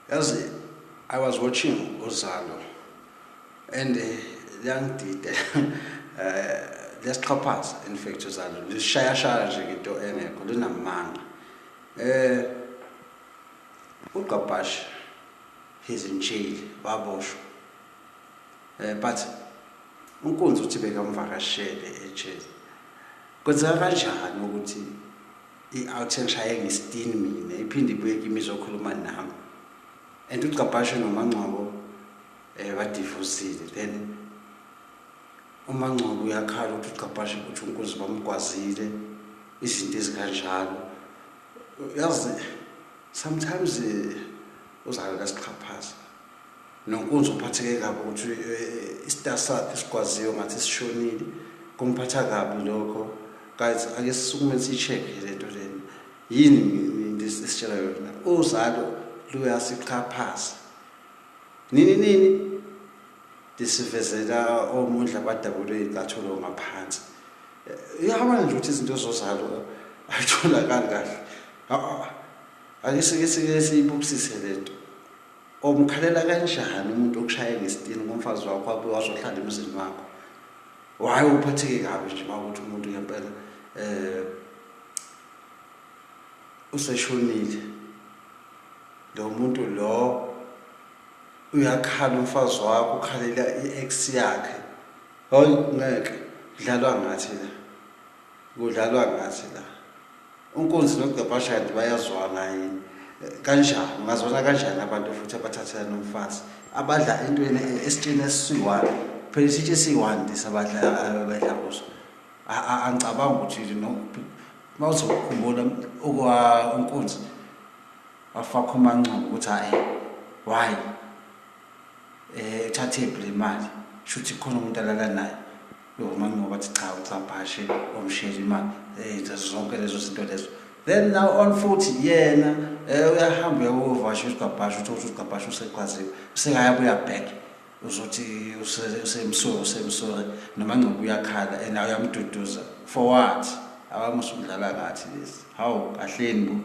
As I was watching Uzalo, and young did let's couples in fact Uzalo. This shaya nje into engekho linamanga. Uqapash, he's in jail, baboshwa. But uNkunzi uthi bekamvakashele ejail. Kwenzeka kanjani ukuthi i-out shaye ngesitini mina iphinde ibuye kimi izokhuluma nami. And uqapash noMangcobo badivorcile. Then uMangcobo uyakhala ukuthi uqapash ukuthi uNkunzi bamgwazile izinto ezikanjalo. Yazi sometimes uzalo lasiqhaphaza noNkunzi uphatheke kabi ukuthi istar sakhe sigwaziwe ngathi sishonile kumphatha kabi lokho. Guys, ake sisukume sicheck lento leni yini lesitshela yona uzalo luyasiqhaphaza nini disivezela omundla badabule iqathulo ngaphansi. Iyabona nje ukuthi izinto zozalo ayitholakali kahle. Ake siyibukisise lento. Omkhalela kanjani umuntu okushaya ngesitini ngomfazi wakho wabe wazohlala emzini wakho? Why uphatheke kabi nje mawukuthi umuntu ngempela useshonile. Lo muntu lo uyakhala umfazi wakho ukhalela i-ex yakhe. Hayi ngeke kudlalwa ngathi la. Kudlalwa ngathi la. uNkunzi noQapash bayazwana yini? Kanjani ungazona kanjani abantu futhi abathathelana nomfazi abadla entweni esitsheni esiyi-1 phela isithi esiyi-1 disabadla kuso. Angicabanga ukuthi mawuzokhumbula okwa uNkunzi afakho uMangcobo ukuthi hayi why thathe imali shuthi khona umuntu alala naye. uMangcobo athi cha uQapash omshela imali zonke lezo zinto lezo. Then now on futhi yena uyahamba uyovasha uQapash uthi uQapash useqhaziwe usengaya buya back uzothi usemsori noMangcobo uyakhala and uyamduduza for what? Abamusudlala ngathi lesi hawu kahleni bo.